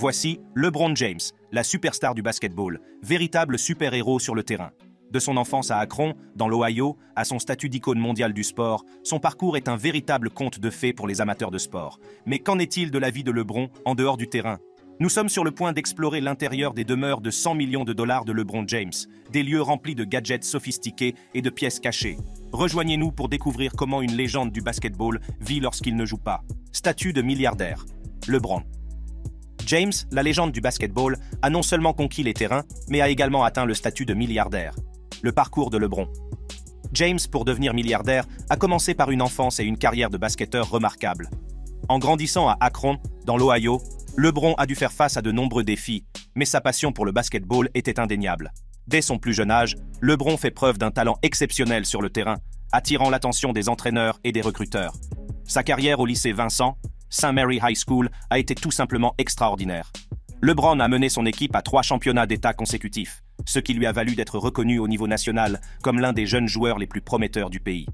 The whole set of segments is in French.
Voici LeBron James, la superstar du basketball, véritable super-héros sur le terrain. De son enfance à Akron, dans l'Ohio, à son statut d'icône mondiale du sport, son parcours est un véritable conte de fées pour les amateurs de sport. Mais qu'en est-il de la vie de LeBron en dehors du terrain? Nous sommes sur le point d'explorer l'intérieur des demeures de 100 millions de dollars de LeBron James, des lieux remplis de gadgets sophistiqués et de pièces cachées. Rejoignez-nous pour découvrir comment une légende du basketball vit lorsqu'il ne joue pas. Statut de milliardaire. LeBron. James, la légende du basketball, a non seulement conquis les terrains, mais a également atteint le statut de milliardaire. Le parcours de LeBron. James, pour devenir milliardaire, a commencé par une enfance et une carrière de basketteur remarquable. En grandissant à Akron, dans l'Ohio, LeBron a dû faire face à de nombreux défis, mais sa passion pour le basketball était indéniable. Dès son plus jeune âge, LeBron fait preuve d'un talent exceptionnel sur le terrain, attirant l'attention des entraîneurs et des recruteurs. Sa carrière au lycée Vincent, St. Mary High School, a été tout simplement extraordinaire. LeBron a mené son équipe à 3 championnats d'État consécutifs, ce qui lui a valu d'être reconnu au niveau national comme l'un des jeunes joueurs les plus prometteurs du pays.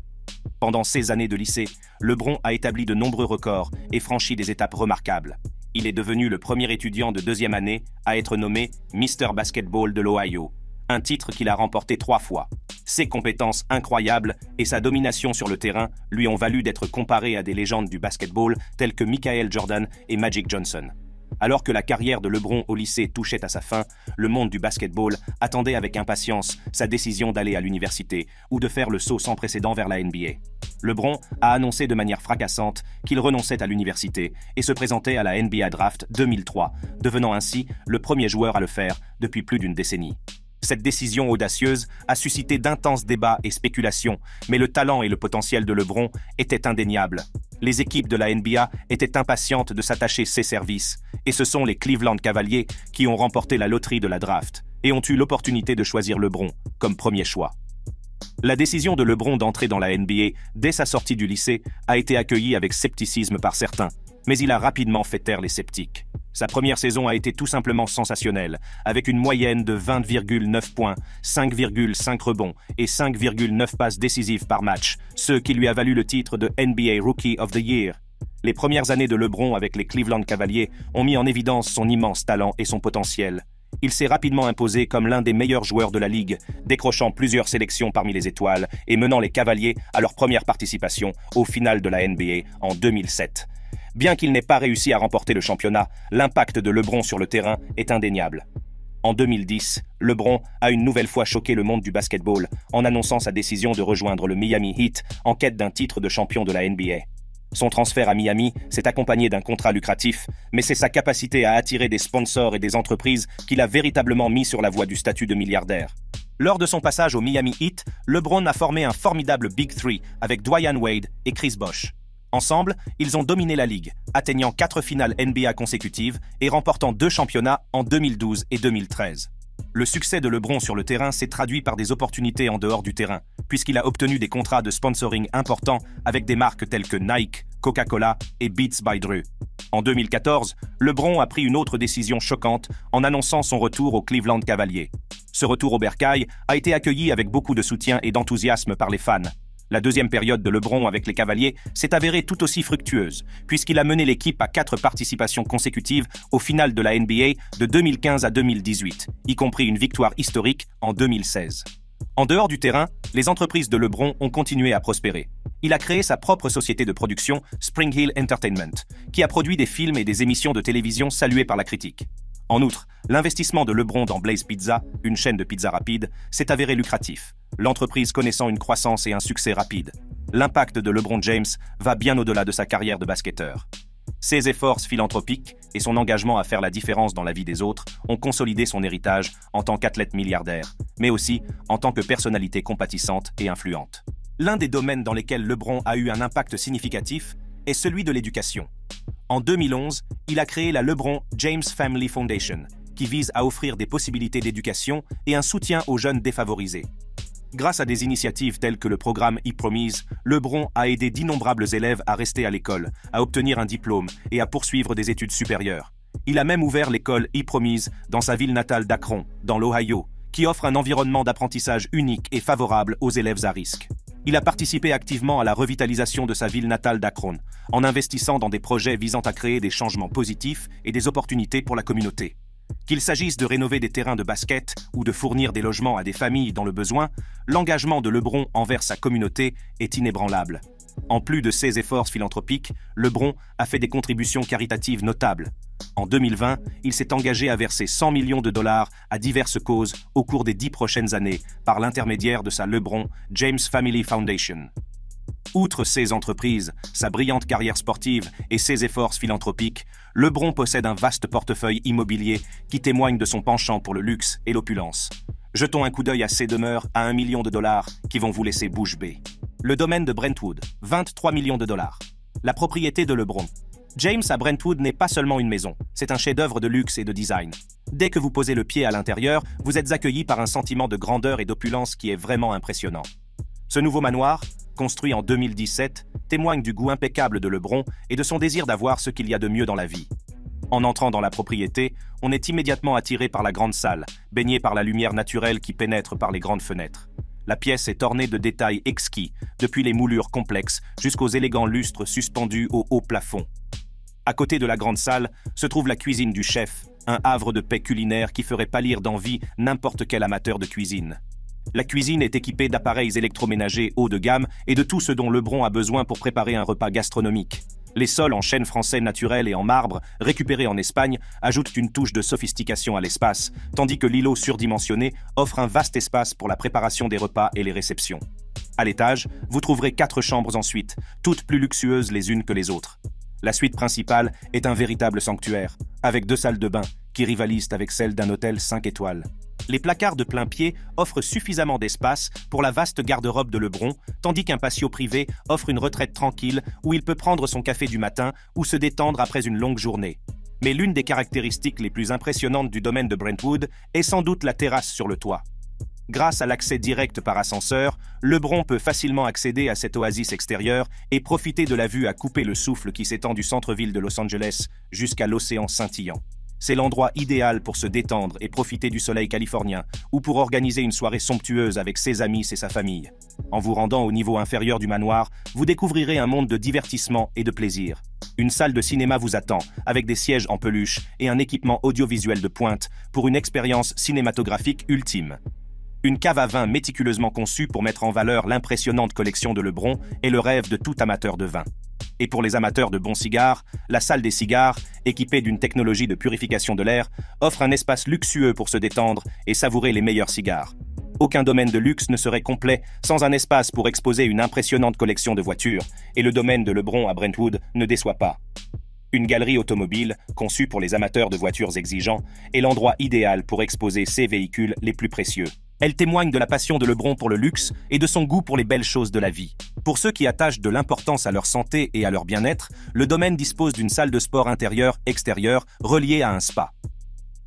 Pendant ces années de lycée, LeBron a établi de nombreux records et franchi des étapes remarquables. Il est devenu le premier étudiant de 2e année à être nommé Mr. Basketball de l'Ohio, un titre qu'il a remporté 3 fois. Ses compétences incroyables et sa domination sur le terrain lui ont valu d'être comparé à des légendes du basketball telles que Michael Jordan et Magic Johnson. Alors que la carrière de LeBron au lycée touchait à sa fin, le monde du basketball attendait avec impatience sa décision d'aller à l'université ou de faire le saut sans précédent vers la NBA. LeBron a annoncé de manière fracassante qu'il renonçait à l'université et se présentait à la NBA Draft 2003, devenant ainsi le premier joueur à le faire depuis plus d'une décennie. Cette décision audacieuse a suscité d'intenses débats et spéculations, mais le talent et le potentiel de LeBron étaient indéniables. Les équipes de la NBA étaient impatientes de s'attacher ses services, et ce sont les Cleveland Cavaliers qui ont remporté la loterie de la draft et ont eu l'opportunité de choisir LeBron comme premier choix. La décision de LeBron d'entrer dans la NBA dès sa sortie du lycée a été accueillie avec scepticisme par certains, mais il a rapidement fait taire les sceptiques. Sa première saison a été tout simplement sensationnelle, avec une moyenne de 20,9 points, 5,5 rebonds et 5,9 passes décisives par match, ce qui lui a valu le titre de NBA Rookie of the Year. Les premières années de LeBron avec les Cleveland Cavaliers ont mis en évidence son immense talent et son potentiel. Il s'est rapidement imposé comme l'un des meilleurs joueurs de la ligue, décrochant plusieurs sélections parmi les étoiles et menant les Cavaliers à leur première participation au final de la NBA en 2007. Bien qu'il n'ait pas réussi à remporter le championnat, l'impact de LeBron sur le terrain est indéniable. En 2010, LeBron a une nouvelle fois choqué le monde du basketball en annonçant sa décision de rejoindre le Miami Heat en quête d'un titre de champion de la NBA. Son transfert à Miami s'est accompagné d'un contrat lucratif, mais c'est sa capacité à attirer des sponsors et des entreprises qui l'a véritablement mis sur la voie du statut de milliardaire. Lors de son passage au Miami Heat, LeBron a formé un formidable Big Three avec Dwayne Wade et Chris Bosh. Ensemble, ils ont dominé la ligue, atteignant 4 finales NBA consécutives et remportant 2 championnats en 2012 et 2013. Le succès de LeBron sur le terrain s'est traduit par des opportunités en dehors du terrain, puisqu'il a obtenu des contrats de sponsoring importants avec des marques telles que Nike, Coca-Cola et Beats by Dre. En 2014, LeBron a pris une autre décision choquante en annonçant son retour aux Cleveland Cavaliers. Ce retour au bercail a été accueilli avec beaucoup de soutien et d'enthousiasme par les fans. La deuxième période de LeBron avec les Cavaliers s'est avérée tout aussi fructueuse, puisqu'il a mené l'équipe à 4 participations consécutives au final de la NBA de 2015 à 2018, y compris une victoire historique en 2016. En dehors du terrain, les entreprises de LeBron ont continué à prospérer. Il a créé sa propre société de production, Spring Hill Entertainment, qui a produit des films et des émissions de télévision saluées par la critique. En outre, l'investissement de LeBron dans Blaze Pizza, une chaîne de pizza rapide, s'est avéré lucratif, l'entreprise connaissant une croissance et un succès rapide. L'impact de LeBron James va bien au-delà de sa carrière de basketteur. Ses efforts philanthropiques et son engagement à faire la différence dans la vie des autres ont consolidé son héritage en tant qu'athlète milliardaire, mais aussi en tant que personnalité compatissante et influente. L'un des domaines dans lesquels LeBron a eu un impact significatif est celui de l'éducation. En 2011, il a créé la LeBron James Family Foundation, qui vise à offrir des possibilités d'éducation et un soutien aux jeunes défavorisés. Grâce à des initiatives telles que le programme ePromise, LeBron a aidé d'innombrables élèves à rester à l'école, à obtenir un diplôme et à poursuivre des études supérieures. Il a même ouvert l'école ePromise dans sa ville natale d'Akron, dans l'Ohio, qui offre un environnement d'apprentissage unique et favorable aux élèves à risque. Il a participé activement à la revitalisation de sa ville natale d'Akron, en investissant dans des projets visant à créer des changements positifs et des opportunités pour la communauté. Qu'il s'agisse de rénover des terrains de basket ou de fournir des logements à des familles dans le besoin, l'engagement de LeBron envers sa communauté est inébranlable. En plus de ses efforts philanthropiques, LeBron a fait des contributions caritatives notables. En 2020, il s'est engagé à verser 100 millions de dollars à diverses causes au cours des 10 prochaines années par l'intermédiaire de sa LeBron James Family Foundation. Outre ses entreprises, sa brillante carrière sportive et ses efforts philanthropiques, LeBron possède un vaste portefeuille immobilier qui témoigne de son penchant pour le luxe et l'opulence. Jetons un coup d'œil à ses demeures à 1 million de dollars qui vont vous laisser bouche bée. Le domaine de Brentwood, 23 millions de dollars. La propriété de LeBron. James à Brentwood n'est pas seulement une maison, c'est un chef-d'œuvre de luxe et de design. Dès que vous posez le pied à l'intérieur, vous êtes accueilli par un sentiment de grandeur et d'opulence qui est vraiment impressionnant. Ce nouveau manoir, construit en 2017, témoigne du goût impeccable de LeBron et de son désir d'avoir ce qu'il y a de mieux dans la vie. En entrant dans la propriété, on est immédiatement attiré par la grande salle, baignée par la lumière naturelle qui pénètre par les grandes fenêtres. La pièce est ornée de détails exquis, depuis les moulures complexes jusqu'aux élégants lustres suspendus au haut plafond. À côté de la grande salle se trouve la cuisine du chef, un havre de paix culinaire qui ferait pâlir d'envie n'importe quel amateur de cuisine. La cuisine est équipée d'appareils électroménagers haut de gamme et de tout ce dont LeBron a besoin pour préparer un repas gastronomique. Les sols en chêne français naturel et en marbre, récupérés en Espagne, ajoutent une touche de sophistication à l'espace, tandis que l'îlot surdimensionné offre un vaste espace pour la préparation des repas et les réceptions. À l'étage, vous trouverez 4 chambres en suite, toutes plus luxueuses les unes que les autres. La suite principale est un véritable sanctuaire, avec 2 salles de bain qui rivalisent avec celles d'un hôtel 5 étoiles. Les placards de plain-pied offrent suffisamment d'espace pour la vaste garde-robe de LeBron, tandis qu'un patio privé offre une retraite tranquille où il peut prendre son café du matin ou se détendre après une longue journée. Mais l'une des caractéristiques les plus impressionnantes du domaine de Brentwood est sans doute la terrasse sur le toit. Grâce à l'accès direct par ascenseur, LeBron peut facilement accéder à cette oasis extérieure et profiter de la vue à couper le souffle qui s'étend du centre-ville de Los Angeles jusqu'à l'océan scintillant. C'est l'endroit idéal pour se détendre et profiter du soleil californien, ou pour organiser une soirée somptueuse avec ses amis et sa famille. En vous rendant au niveau inférieur du manoir, vous découvrirez un monde de divertissement et de plaisir. Une salle de cinéma vous attend, avec des sièges en peluche et un équipement audiovisuel de pointe pour une expérience cinématographique ultime. Une cave à vin méticuleusement conçue pour mettre en valeur l'impressionnante collection de LeBron est le rêve de tout amateur de vin. Et pour les amateurs de bons cigares, la salle des cigares, équipée d'une technologie de purification de l'air, offre un espace luxueux pour se détendre et savourer les meilleurs cigares. Aucun domaine de luxe ne serait complet sans un espace pour exposer une impressionnante collection de voitures, et le domaine de LeBron à Brentwood ne déçoit pas. Une galerie automobile, conçue pour les amateurs de voitures exigeants, est l'endroit idéal pour exposer ses véhicules les plus précieux. Elle témoigne de la passion de LeBron pour le luxe et de son goût pour les belles choses de la vie. Pour ceux qui attachent de l'importance à leur santé et à leur bien-être, le domaine dispose d'une salle de sport intérieure-extérieure reliée à un spa.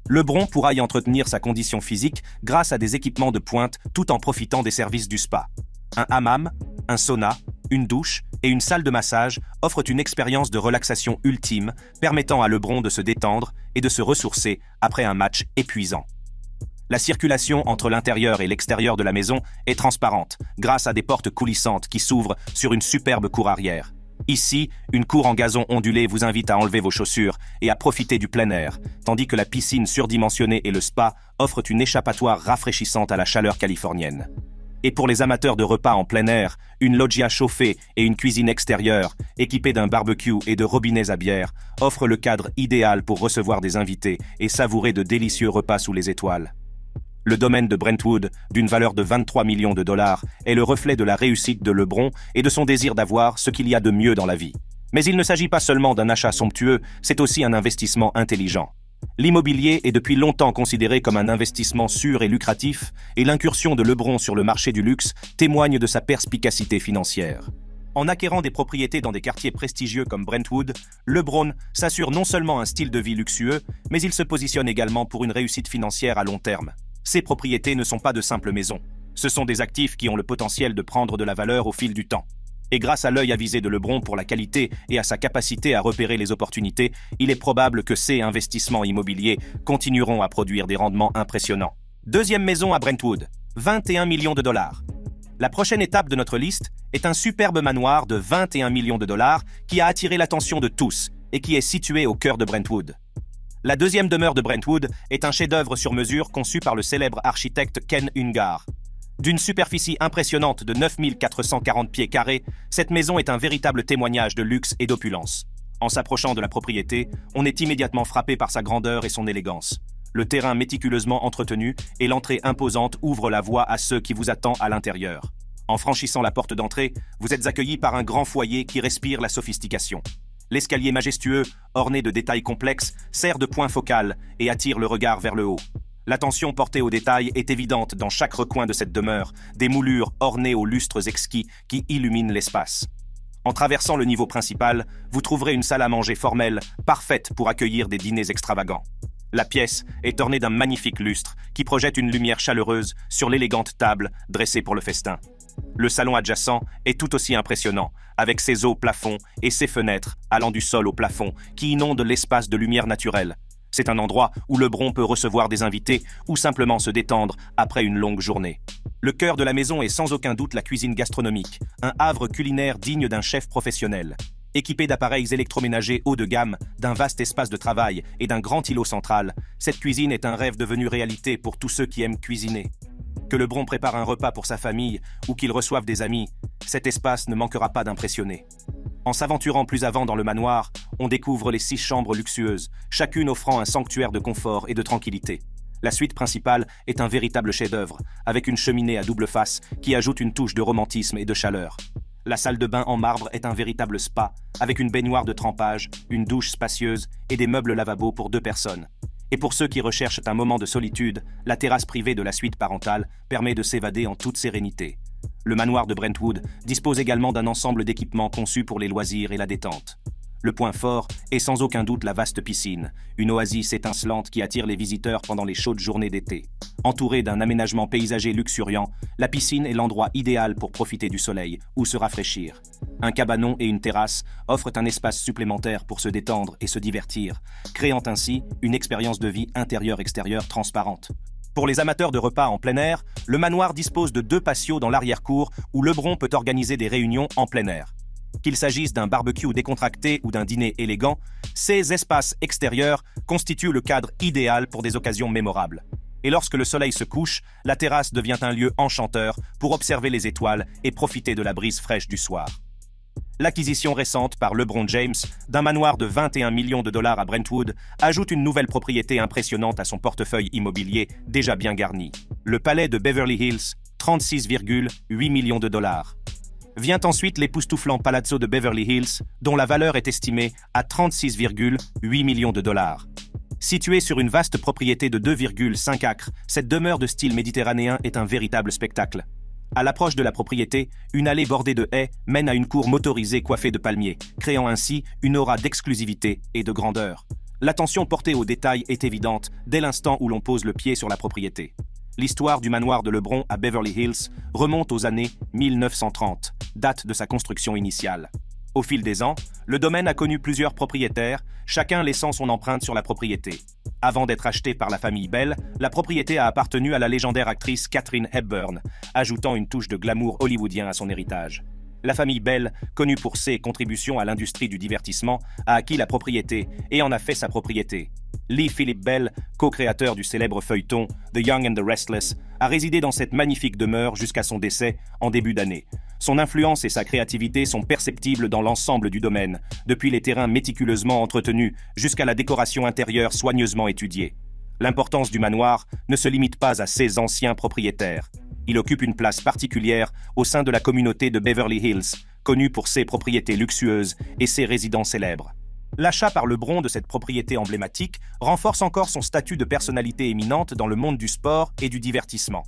LeBron pourra y entretenir sa condition physique grâce à des équipements de pointe tout en profitant des services du spa. Un hammam, un sauna, une douche et une salle de massage offrent une expérience de relaxation ultime permettant à LeBron de se détendre et de se ressourcer après un match épuisant. La circulation entre l'intérieur et l'extérieur de la maison est transparente, grâce à des portes coulissantes qui s'ouvrent sur une superbe cour arrière. Ici, une cour en gazon ondulé vous invite à enlever vos chaussures et à profiter du plein air, tandis que la piscine surdimensionnée et le spa offrent une échappatoire rafraîchissante à la chaleur californienne. Et pour les amateurs de repas en plein air, une loggia chauffée et une cuisine extérieure, équipée d'un barbecue et de robinets à bière, offrent le cadre idéal pour recevoir des invités et savourer de délicieux repas sous les étoiles. Le domaine de Brentwood, d'une valeur de 23 millions de dollars, est le reflet de la réussite de LeBron et de son désir d'avoir ce qu'il y a de mieux dans la vie. Mais il ne s'agit pas seulement d'un achat somptueux, c'est aussi un investissement intelligent. L'immobilier est depuis longtemps considéré comme un investissement sûr et lucratif, et l'incursion de LeBron sur le marché du luxe témoigne de sa perspicacité financière. En acquérant des propriétés dans des quartiers prestigieux comme Brentwood, LeBron s'assure non seulement un style de vie luxueux, mais il se positionne également pour une réussite financière à long terme. Ces propriétés ne sont pas de simples maisons. Ce sont des actifs qui ont le potentiel de prendre de la valeur au fil du temps. Et grâce à l'œil avisé de LeBron pour la qualité et à sa capacité à repérer les opportunités, il est probable que ces investissements immobiliers continueront à produire des rendements impressionnants. Deuxième maison à Brentwood, 21 millions de dollars. La prochaine étape de notre liste est un superbe manoir de 21 millions de dollars qui a attiré l'attention de tous et qui est situé au cœur de Brentwood. La deuxième demeure de Brentwood est un chef-d'œuvre sur mesure conçu par le célèbre architecte Ken Ungar. D'une superficie impressionnante de 9440 pieds carrés, cette maison est un véritable témoignage de luxe et d'opulence. En s'approchant de la propriété, on est immédiatement frappé par sa grandeur et son élégance. Le terrain méticuleusement entretenu et l'entrée imposante ouvrent la voie à ceux qui vous attendent à l'intérieur. En franchissant la porte d'entrée, vous êtes accueilli par un grand foyer qui respire la sophistication. L'escalier majestueux, orné de détails complexes, sert de point focal et attire le regard vers le haut. L'attention portée aux détails est évidente dans chaque recoin de cette demeure, des moulures ornées aux lustres exquis qui illuminent l'espace. En traversant le niveau principal, vous trouverez une salle à manger formelle, parfaite pour accueillir des dîners extravagants. La pièce est ornée d'un magnifique lustre qui projette une lumière chaleureuse sur l'élégante table dressée pour le festin. Le salon adjacent est tout aussi impressionnant, avec ses hauts plafonds et ses fenêtres allant du sol au plafond qui inondent l'espace de lumière naturelle. C'est un endroit où le Bron peut recevoir des invités ou simplement se détendre après une longue journée. Le cœur de la maison est sans aucun doute la cuisine gastronomique, un havre culinaire digne d'un chef professionnel. Équipé d'appareils électroménagers haut de gamme, d'un vaste espace de travail et d'un grand îlot central, cette cuisine est un rêve devenu réalité pour tous ceux qui aiment cuisiner. Que le Bron prépare un repas pour sa famille ou qu'il reçoive des amis, cet espace ne manquera pas d'impressionner. En s'aventurant plus avant dans le manoir, on découvre les 6 chambres luxueuses, chacune offrant un sanctuaire de confort et de tranquillité. La suite principale est un véritable chef-d'œuvre, avec une cheminée à double face qui ajoute une touche de romantisme et de chaleur. La salle de bain en marbre est un véritable spa, avec une baignoire de trempage, une douche spacieuse et des meubles lavabo pour 2 personnes. Et pour ceux qui recherchent un moment de solitude, la terrasse privée de la suite parentale permet de s'évader en toute sérénité. Le manoir de Brentwood dispose également d'un ensemble d'équipements conçus pour les loisirs et la détente. Le point fort est sans aucun doute la vaste piscine, une oasis étincelante qui attire les visiteurs pendant les chaudes journées d'été. Entourée d'un aménagement paysager luxuriant, la piscine est l'endroit idéal pour profiter du soleil ou se rafraîchir. Un cabanon et une terrasse offrent un espace supplémentaire pour se détendre et se divertir, créant ainsi une expérience de vie intérieure-extérieure transparente. Pour les amateurs de repas en plein air, le manoir dispose de 2 patios dans l'arrière-cour où le Bron peut organiser des réunions en plein air. Qu'il s'agisse d'un barbecue décontracté ou d'un dîner élégant, ces espaces extérieurs constituent le cadre idéal pour des occasions mémorables. Et lorsque le soleil se couche, la terrasse devient un lieu enchanteur pour observer les étoiles et profiter de la brise fraîche du soir. L'acquisition récente par LeBron James d'un manoir de 21 millions de dollars à Brentwood ajoute une nouvelle propriété impressionnante à son portefeuille immobilier déjà bien garni. Le palais de Beverly Hills, 36,8 millions de dollars. Vient ensuite l'époustouflant Palazzo de Beverly Hills, dont la valeur est estimée à 36,8 millions de dollars. Située sur une vaste propriété de 2,5 acres, cette demeure de style méditerranéen est un véritable spectacle. À l'approche de la propriété, une allée bordée de haies mène à une cour motorisée coiffée de palmiers, créant ainsi une aura d'exclusivité et de grandeur. L'attention portée aux détails est évidente dès l'instant où l'on pose le pied sur la propriété. L'histoire du manoir de LeBron à Beverly Hills remonte aux années 1930, date de sa construction initiale. Au fil des ans, le domaine a connu plusieurs propriétaires, chacun laissant son empreinte sur la propriété. Avant d'être achetée par la famille Bell, la propriété a appartenu à la légendaire actrice Katharine Hepburn, ajoutant une touche de glamour hollywoodien à son héritage. La famille Bell, connue pour ses contributions à l'industrie du divertissement, a acquis la propriété et en a fait sa propriété. Lee Philip Bell, co-créateur du célèbre feuilleton The Young and the Restless, a résidé dans cette magnifique demeure jusqu'à son décès en début d'année. Son influence et sa créativité sont perceptibles dans l'ensemble du domaine, depuis les terrains méticuleusement entretenus jusqu'à la décoration intérieure soigneusement étudiée. L'importance du manoir ne se limite pas à ses anciens propriétaires. Il occupe une place particulière au sein de la communauté de Beverly Hills, connue pour ses propriétés luxueuses et ses résidents célèbres. L'achat par LeBron de cette propriété emblématique renforce encore son statut de personnalité éminente dans le monde du sport et du divertissement.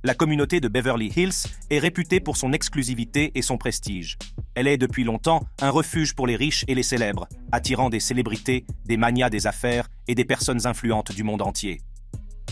La communauté de Beverly Hills est réputée pour son exclusivité et son prestige. Elle est depuis longtemps un refuge pour les riches et les célèbres, attirant des célébrités, des magnats des affaires et des personnes influentes du monde entier.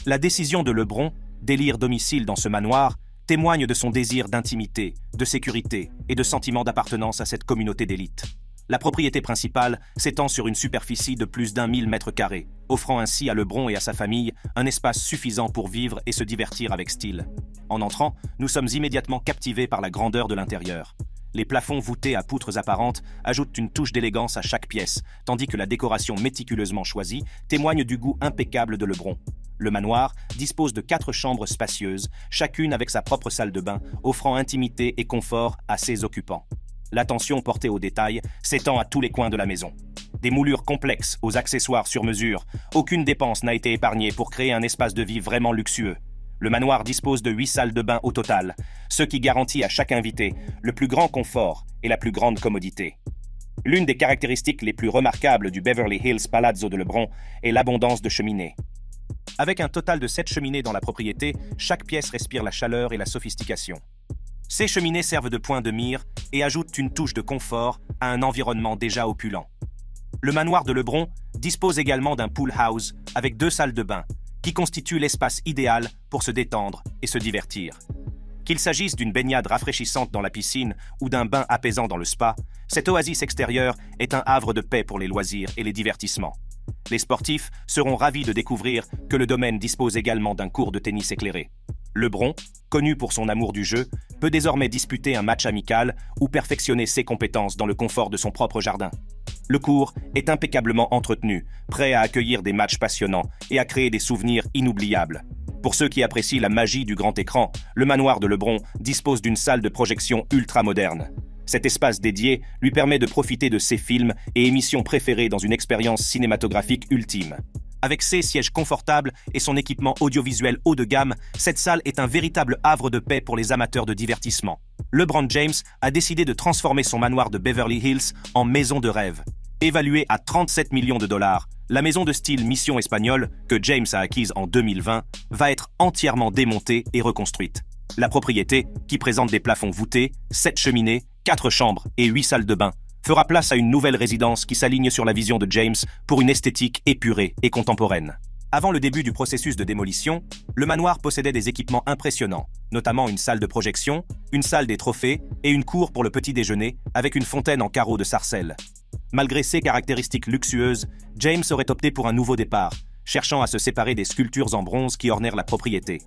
La décision de LeBron d'élire domicile dans ce manoir témoigne de son désir d'intimité, de sécurité et de sentiment d'appartenance à cette communauté d'élite. La propriété principale s'étend sur une superficie de plus d'1 000 mètres carrés, offrant ainsi à LeBron et à sa famille un espace suffisant pour vivre et se divertir avec style. En entrant, nous sommes immédiatement captivés par la grandeur de l'intérieur. Les plafonds voûtés à poutres apparentes ajoutent une touche d'élégance à chaque pièce, tandis que la décoration méticuleusement choisie témoigne du goût impeccable de LeBron. Le manoir dispose de 4 chambres spacieuses, chacune avec sa propre salle de bain, offrant intimité et confort à ses occupants. L'attention portée aux détails s'étend à tous les coins de la maison. Des moulures complexes aux accessoires sur mesure, aucune dépense n'a été épargnée pour créer un espace de vie vraiment luxueux. Le manoir dispose de 8 salles de bain au total, ce qui garantit à chaque invité le plus grand confort et la plus grande commodité. L'une des caractéristiques les plus remarquables du Beverly Hills Palazzo de LeBron est l'abondance de cheminées. Avec un total de 7 cheminées dans la propriété, chaque pièce respire la chaleur et la sophistication. Ces cheminées servent de point de mire et ajoutent une touche de confort à un environnement déjà opulent. Le manoir de LeBron dispose également d'un pool house avec 2 salles de bain, qui constituent l'espace idéal pour se détendre et se divertir. Qu'il s'agisse d'une baignade rafraîchissante dans la piscine ou d'un bain apaisant dans le spa, cette oasis extérieure est un havre de paix pour les loisirs et les divertissements. Les sportifs seront ravis de découvrir que le domaine dispose également d'un court de tennis éclairé. LeBron, connu pour son amour du jeu, peut désormais disputer un match amical ou perfectionner ses compétences dans le confort de son propre jardin. Le court est impeccablement entretenu, prêt à accueillir des matchs passionnants et à créer des souvenirs inoubliables. Pour ceux qui apprécient la magie du grand écran, le manoir de LeBron dispose d'une salle de projection ultra moderne. Cet espace dédié lui permet de profiter de ses films et émissions préférées dans une expérience cinématographique ultime. Avec ses sièges confortables et son équipement audiovisuel haut de gamme, cette salle est un véritable havre de paix pour les amateurs de divertissement. LeBron James a décidé de transformer son manoir de Beverly Hills en maison de rêve. Évaluée à 37 millions de dollars, la maison de style Mission Espagnole, que James a acquise en 2020, va être entièrement démontée et reconstruite. La propriété, qui présente des plafonds voûtés, 7 cheminées, 4 chambres et 8 salles de bain, fera place à une nouvelle résidence qui s'aligne sur la vision de James pour une esthétique épurée et contemporaine. Avant le début du processus de démolition, le manoir possédait des équipements impressionnants, notamment une salle de projection, une salle des trophées et une cour pour le petit déjeuner avec une fontaine en carreaux de sarcelles. Malgré ces caractéristiques luxueuses, James aurait opté pour un nouveau départ, cherchant à se séparer des sculptures en bronze qui ornèrent la propriété.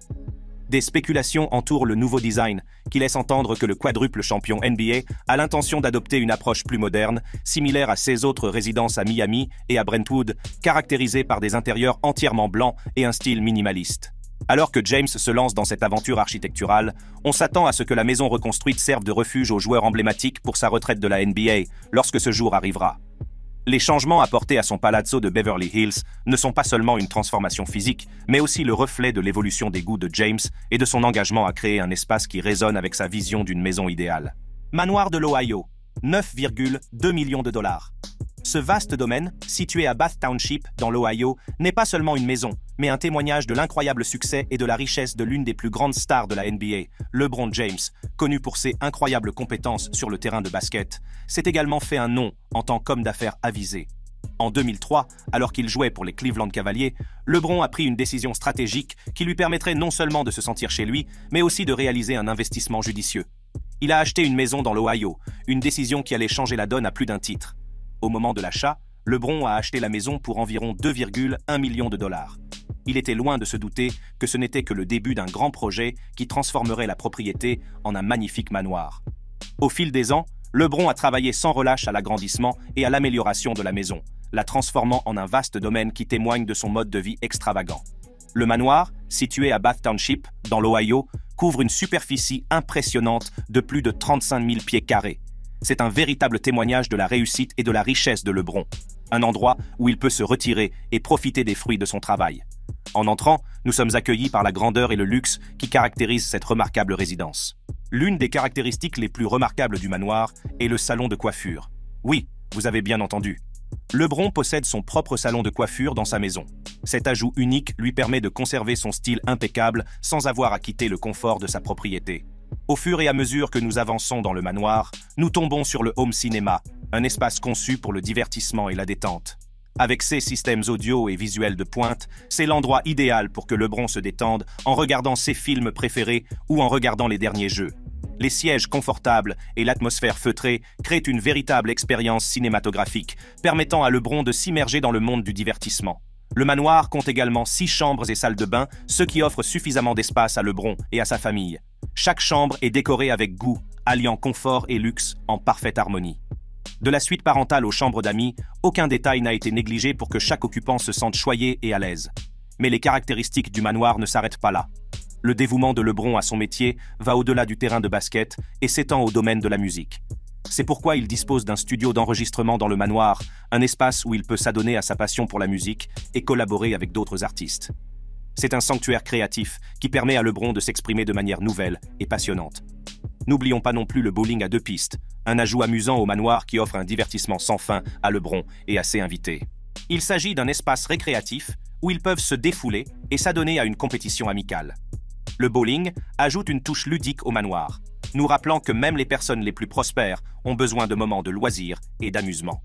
Des spéculations entourent le nouveau design, qui laisse entendre que le quadruple champion NBA a l'intention d'adopter une approche plus moderne, similaire à ses autres résidences à Miami et à Brentwood, caractérisées par des intérieurs entièrement blancs et un style minimaliste. Alors que James se lance dans cette aventure architecturale, on s'attend à ce que la maison reconstruite serve de refuge aux joueurs emblématiques pour sa retraite de la NBA, lorsque ce jour arrivera. Les changements apportés à son palazzo de Beverly Hills ne sont pas seulement une transformation physique, mais aussi le reflet de l'évolution des goûts de James et de son engagement à créer un espace qui résonne avec sa vision d'une maison idéale. Manoir de l'Ohio, 9,2 millions de dollars. Ce vaste domaine, situé à Bath Township, dans l'Ohio, n'est pas seulement une maison, mais un témoignage de l'incroyable succès et de la richesse de l'une des plus grandes stars de la NBA, LeBron James, connu pour ses incroyables compétences sur le terrain de basket, s'est également fait un nom en tant qu'homme d'affaires avisé. En 2003, alors qu'il jouait pour les Cleveland Cavaliers, LeBron a pris une décision stratégique qui lui permettrait non seulement de se sentir chez lui, mais aussi de réaliser un investissement judicieux. Il a acheté une maison dans l'Ohio, une décision qui allait changer la donne à plus d'un titre. Au moment de l'achat, LeBron a acheté la maison pour environ 2,1 millions de dollars. Il était loin de se douter que ce n'était que le début d'un grand projet qui transformerait la propriété en un magnifique manoir. Au fil des ans, LeBron a travaillé sans relâche à l'agrandissement et à l'amélioration de la maison, la transformant en un vaste domaine qui témoigne de son mode de vie extravagant. Le manoir, situé à Bath Township, dans l'Ohio, couvre une superficie impressionnante de plus de 35 000 pieds carrés. C'est un véritable témoignage de la réussite et de la richesse de LeBron, un endroit où il peut se retirer et profiter des fruits de son travail. En entrant, nous sommes accueillis par la grandeur et le luxe qui caractérisent cette remarquable résidence. L'une des caractéristiques les plus remarquables du manoir est le salon de coiffure. Oui, vous avez bien entendu. LeBron possède son propre salon de coiffure dans sa maison. Cet ajout unique lui permet de conserver son style impeccable sans avoir à quitter le confort de sa propriété. Au fur et à mesure que nous avançons dans le manoir, nous tombons sur le home cinéma, un espace conçu pour le divertissement et la détente. Avec ses systèmes audio et visuels de pointe, c'est l'endroit idéal pour que LeBron se détende en regardant ses films préférés ou en regardant les derniers jeux. Les sièges confortables et l'atmosphère feutrée créent une véritable expérience cinématographique, permettant à LeBron de s'immerger dans le monde du divertissement. Le manoir compte également 6 chambres et salles de bain, ce qui offre suffisamment d'espace à LeBron et à sa famille. Chaque chambre est décorée avec goût, alliant confort et luxe en parfaite harmonie. De la suite parentale aux chambres d'amis, aucun détail n'a été négligé pour que chaque occupant se sente choyé et à l'aise. Mais les caractéristiques du manoir ne s'arrêtent pas là. Le dévouement de LeBron à son métier va au-delà du terrain de basket et s'étend au domaine de la musique. C'est pourquoi il dispose d'un studio d'enregistrement dans le manoir, un espace où il peut s'adonner à sa passion pour la musique et collaborer avec d'autres artistes. C'est un sanctuaire créatif qui permet à LeBron de s'exprimer de manière nouvelle et passionnante. N'oublions pas non plus le bowling à 2 pistes, un ajout amusant au manoir qui offre un divertissement sans fin à LeBron et à ses invités. Il s'agit d'un espace récréatif où ils peuvent se défouler et s'adonner à une compétition amicale. Le bowling ajoute une touche ludique au manoir, nous rappelant que même les personnes les plus prospères ont besoin de moments de loisirs et d'amusement.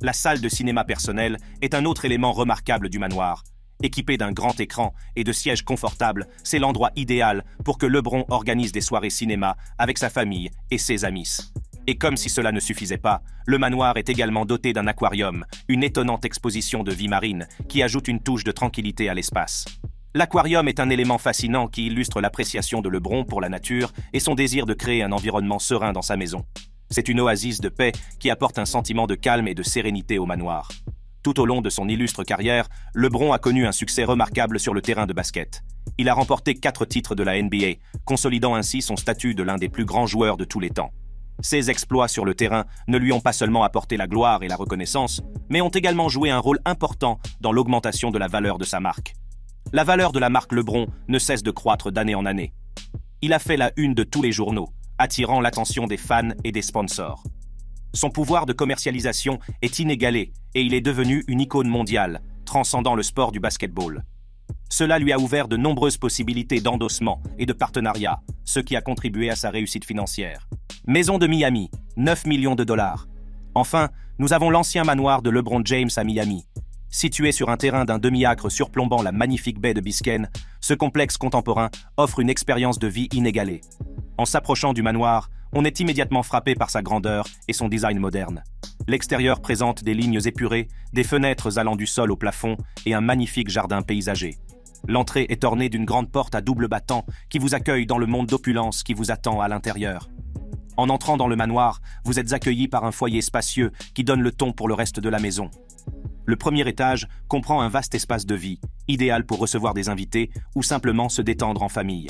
La salle de cinéma personnelle est un autre élément remarquable du manoir. Équipé d'un grand écran et de sièges confortables, c'est l'endroit idéal pour que LeBron organise des soirées cinéma avec sa famille et ses amis. Et comme si cela ne suffisait pas, le manoir est également doté d'un aquarium, une étonnante exposition de vie marine qui ajoute une touche de tranquillité à l'espace. L'aquarium est un élément fascinant qui illustre l'appréciation de LeBron pour la nature et son désir de créer un environnement serein dans sa maison. C'est une oasis de paix qui apporte un sentiment de calme et de sérénité au manoir. Tout au long de son illustre carrière, LeBron a connu un succès remarquable sur le terrain de basket. Il a remporté 4 titres de la NBA, consolidant ainsi son statut de l'un des plus grands joueurs de tous les temps. Ses exploits sur le terrain ne lui ont pas seulement apporté la gloire et la reconnaissance, mais ont également joué un rôle important dans l'augmentation de la valeur de sa marque. La valeur de la marque LeBron ne cesse de croître d'année en année. Il a fait la une de tous les journaux, attirant l'attention des fans et des sponsors. Son pouvoir de commercialisation est inégalé et il est devenu une icône mondiale, transcendant le sport du basketball. Cela lui a ouvert de nombreuses possibilités d'endossement et de partenariat, ce qui a contribué à sa réussite financière. Maison de Miami, 9 millions de dollars. Enfin, nous avons l'ancien manoir de LeBron James à Miami. Situé sur un terrain d'un demi-acre surplombant la magnifique baie de Biscayne, ce complexe contemporain offre une expérience de vie inégalée. En s'approchant du manoir, on est immédiatement frappé par sa grandeur et son design moderne. L'extérieur présente des lignes épurées, des fenêtres allant du sol au plafond et un magnifique jardin paysager. L'entrée est ornée d'une grande porte à double battant qui vous accueille dans le monde d'opulence qui vous attend à l'intérieur. En entrant dans le manoir, vous êtes accueilli par un foyer spacieux qui donne le ton pour le reste de la maison. Le premier étage comprend un vaste espace de vie, idéal pour recevoir des invités ou simplement se détendre en famille.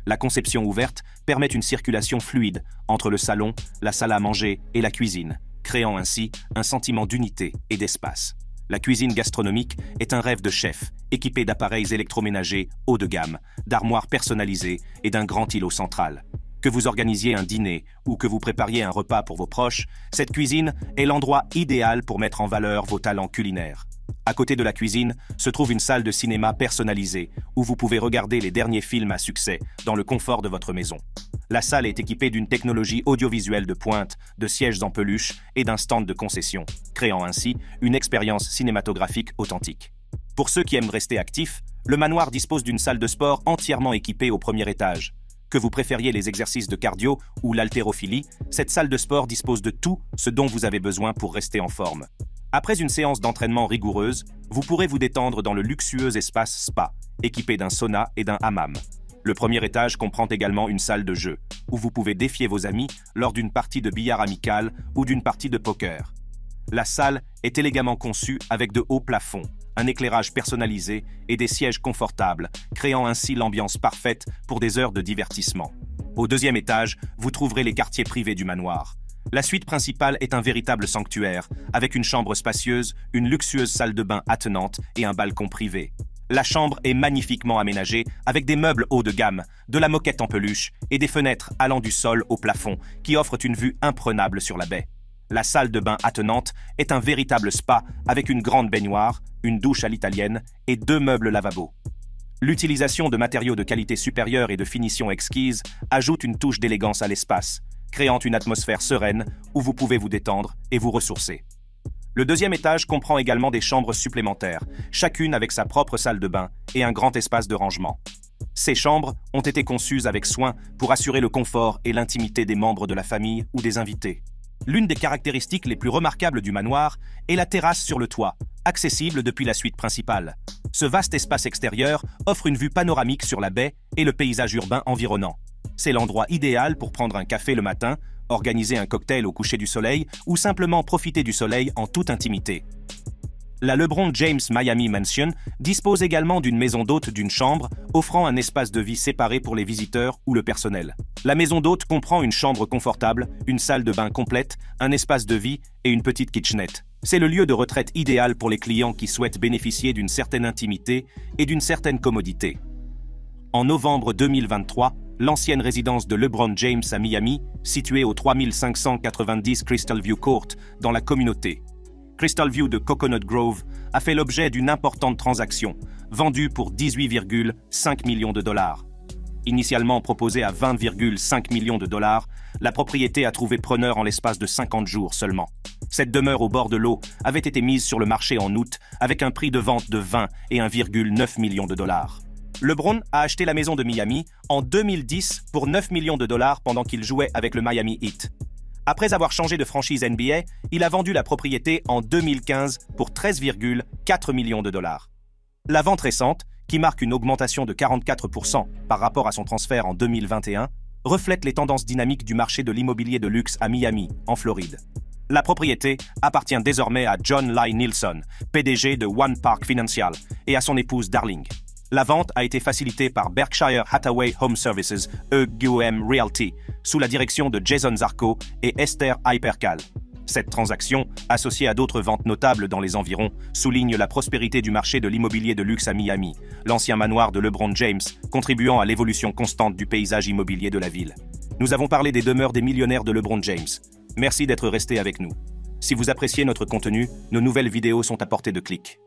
La conception ouverte permet une circulation fluide entre le salon, la salle à manger et la cuisine, créant ainsi un sentiment d'unité et d'espace. La cuisine gastronomique est un rêve de chef, équipé d'appareils électroménagers haut de gamme, d'armoires personnalisées et d'un grand îlot central. Que vous organisiez un dîner ou que vous prépariez un repas pour vos proches, cette cuisine est l'endroit idéal pour mettre en valeur vos talents culinaires. À côté de la cuisine se trouve une salle de cinéma personnalisée où vous pouvez regarder les derniers films à succès dans le confort de votre maison. La salle est équipée d'une technologie audiovisuelle de pointe, de sièges en peluche et d'un stand de concession, créant ainsi une expérience cinématographique authentique. Pour ceux qui aiment rester actifs, le manoir dispose d'une salle de sport entièrement équipée au premier étage. Que vous préfériez les exercices de cardio ou l'haltérophilie, cette salle de sport dispose de tout ce dont vous avez besoin pour rester en forme. Après une séance d'entraînement rigoureuse, vous pourrez vous détendre dans le luxueux espace spa, équipé d'un sauna et d'un hammam. Le premier étage comprend également une salle de jeu, où vous pouvez défier vos amis lors d'une partie de billard amical ou d'une partie de poker. La salle est élégamment conçue avec de hauts plafonds, un éclairage personnalisé et des sièges confortables, créant ainsi l'ambiance parfaite pour des heures de divertissement. Au deuxième étage, vous trouverez les quartiers privés du manoir. La suite principale est un véritable sanctuaire, avec une chambre spacieuse, une luxueuse salle de bain attenante et un balcon privé. La chambre est magnifiquement aménagée avec des meubles haut de gamme, de la moquette en peluche et des fenêtres allant du sol au plafond qui offrent une vue imprenable sur la baie. La salle de bain attenante est un véritable spa avec une grande baignoire, une douche à l'italienne et 2 meubles lavabo. L'utilisation de matériaux de qualité supérieure et de finition exquise ajoute une touche d'élégance à l'espace, créant une atmosphère sereine où vous pouvez vous détendre et vous ressourcer. Le deuxième étage comprend également des chambres supplémentaires, chacune avec sa propre salle de bain et un grand espace de rangement. Ces chambres ont été conçues avec soin pour assurer le confort et l'intimité des membres de la famille ou des invités. L'une des caractéristiques les plus remarquables du manoir est la terrasse sur le toit, accessible depuis la suite principale. Ce vaste espace extérieur offre une vue panoramique sur la baie et le paysage urbain environnant. C'est l'endroit idéal pour prendre un café le matin, organiser un cocktail au coucher du soleil ou simplement profiter du soleil en toute intimité. La LeBron James Miami Mansion dispose également d'une maison d'hôte d'une chambre, offrant un espace de vie séparé pour les visiteurs ou le personnel. La maison d'hôte comprend une chambre confortable, une salle de bain complète, un espace de vie et une petite kitchenette. C'est le lieu de retraite idéal pour les clients qui souhaitent bénéficier d'une certaine intimité et d'une certaine commodité. En novembre 2023, l'ancienne résidence de LeBron James à Miami, située au 3590 Crystal View Court, dans la communauté Crystal View de Coconut Grove, a fait l'objet d'une importante transaction, vendue pour 18,5 millions de dollars. Initialement proposée à 20,5 millions de dollars, la propriété a trouvé preneur en l'espace de 50 jours seulement. Cette demeure au bord de l'eau avait été mise sur le marché en août avec un prix de vente de 20 et 1,9 millions de dollars. LeBron a acheté la maison de Miami en 2010 pour 9 millions de dollars pendant qu'il jouait avec le Miami Heat. Après avoir changé de franchise NBA, il a vendu la propriété en 2015 pour 13,4 millions de dollars. La vente récente, qui marque une augmentation de 44% par rapport à son transfert en 2021, reflète les tendances dynamiques du marché de l'immobilier de luxe à Miami, en Floride. La propriété appartient désormais à John Lai Nielsen, PDG de One Park Financial, et à son épouse Darling. La vente a été facilitée par Berkshire Hathaway Home Services, EGOM Realty, sous la direction de Jason Zarco et Esther Hypercal. Cette transaction, associée à d'autres ventes notables dans les environs, souligne la prospérité du marché de l'immobilier de luxe à Miami, l'ancien manoir de LeBron James, contribuant à l'évolution constante du paysage immobilier de la ville. Nous avons parlé des demeures des millionnaires de LeBron James. Merci d'être resté avec nous. Si vous appréciez notre contenu, nos nouvelles vidéos sont à portée de clic.